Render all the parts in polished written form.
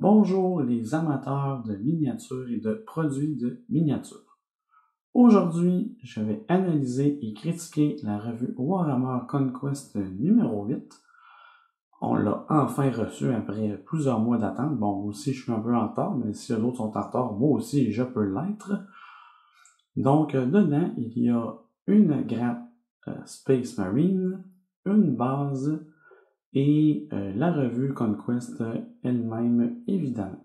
Bonjour les amateurs de miniatures et de produits de miniatures. Aujourd'hui, je vais analyser et critiquer la revue Warhammer Conquest numéro 8. On l'a enfin reçu après plusieurs mois d'attente. Bon, aussi je suis un peu en retard, mais si les autres sont en retard, moi aussi je peux l'être. Donc, dedans, il y a une grappe Space Marine, une base, et la revue Conquest elle-même, évidemment.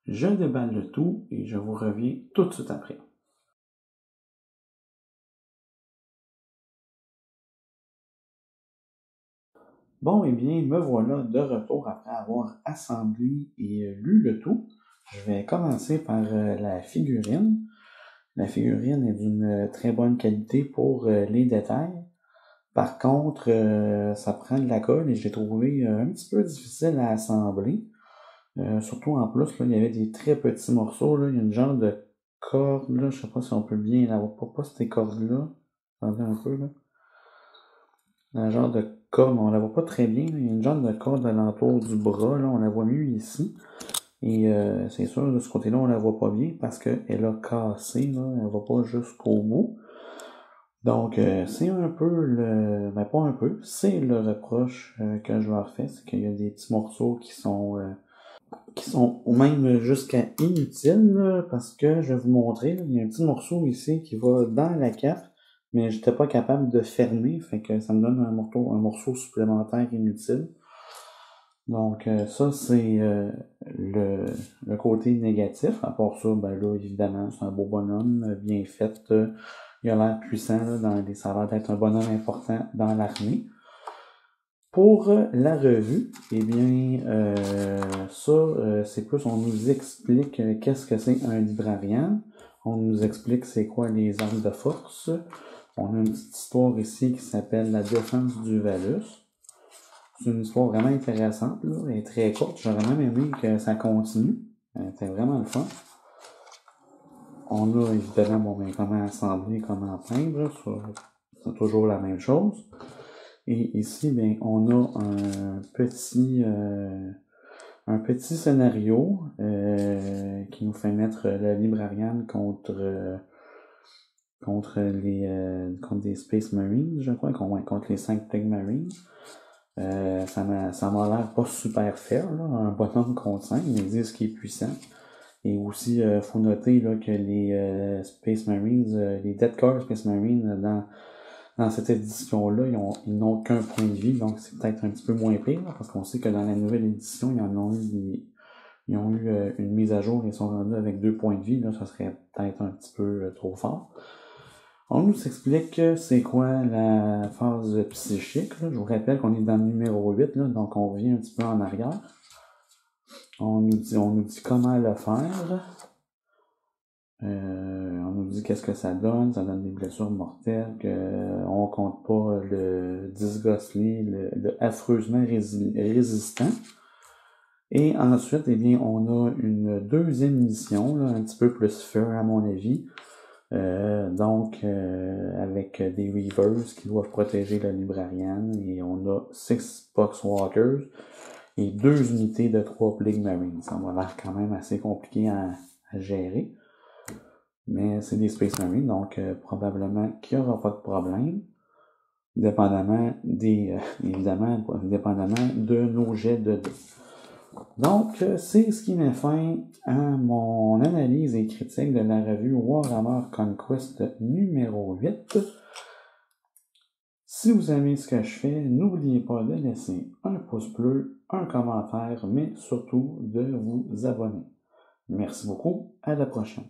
Je déballe le tout et je vous reviens tout de suite après. Bon, eh bien, me voilà de retour après avoir assemblé et lu le tout. Je vais commencer par la figurine. La figurine est d'une très bonne qualité pour les détails. Par contre, ça prend de la colle et j'ai trouvé un petit peu difficile à assembler. Surtout en plus, là, il y avait des très petits morceaux. Là. Il y a une genre de corde, là, je sais pas si on peut bien la voir. Pas ces cordes-là. Attendez un peu, là. Un genre de corde, on la voit pas très bien. Là. Il y a une genre de corde alentour du bras, là, on la voit mieux ici. Et c'est sûr, de ce côté-là, on la voit pas bien parce qu'elle a cassé, là, elle va pas jusqu'au bout. Donc, c'est un peu le... Ben, pas un peu, c'est le reproche que je leur fais, c'est qu'il y a des petits morceaux qui sont même jusqu'à inutiles, là, parce que je vais vous montrer, là, il y a un petit morceau ici qui va dans la cape, mais j'étais pas capable de fermer, fait que ça me donne un morceau supplémentaire inutile. Donc ça c'est le côté négatif. À part ça, ben là évidemment c'est un beau bonhomme, bien fait. Il a l'air puissant, là, ça a l'air d'être un bonhomme important dans l'armée. Pour la revue, eh bien, c'est plus, on nous explique qu'est-ce que c'est un librarian. On nous explique c'est quoi les armes de force. On a une petite histoire ici qui s'appelle La défense du Valus. C'est une histoire vraiment intéressante, là. Elle est très courte. J'aurais même aimé que ça continue. C'était vraiment le fun. On a évidemment, comment assembler, comment peindre. C'est toujours la même chose. Et ici, bien, on a un petit scénario qui nous fait mettre le librarian contre des Space Marines, je crois, contre les 5 Plague Marines. Ça m'a l'air pas super fair, là, un bonhomme contre 5, mais ils disent qu'il est puissant. Et aussi, faut noter là, que les Space Marines, les Death Core Space Marines, dans cette édition-là, ils n'ont qu'un point de vie, donc c'est peut-être un petit peu moins pire, là, parce qu'on sait que dans la nouvelle édition, ils ont eu une mise à jour, ils sont rendus avec 2 points de vie, là, ça serait peut-être un petit peu trop fort. On nous explique c'est quoi la phase psychique, là. Je vous rappelle qu'on est dans le numéro 8, là, donc on revient un petit peu en arrière. On nous dit comment le faire. On nous dit qu'est-ce que ça donne des blessures mortelles, on compte pas le disgostly, le affreusement résistant. Et ensuite, eh bien, on a une deuxième mission, là, un petit peu plus fair à mon avis. Avec des Reavers qui doivent protéger le Librarian, et on a 6 Boxwalkers et 2 unités de 3 Plague Marines. Ça m'a l'air quand même assez compliqué à gérer. Mais c'est des Space Marines, donc probablement qu'il n'y aura pas de problème. Dépendamment évidemment, dépendamment de nos jets de dés. Donc, c'est ce qui met fin à mon analyse et critique de la revue Warhammer Conquest numéro 8. Si vous aimez ce que je fais, n'oubliez pas de laisser un pouce bleu, un commentaire, mais surtout de vous abonner. Merci beaucoup, à la prochaine.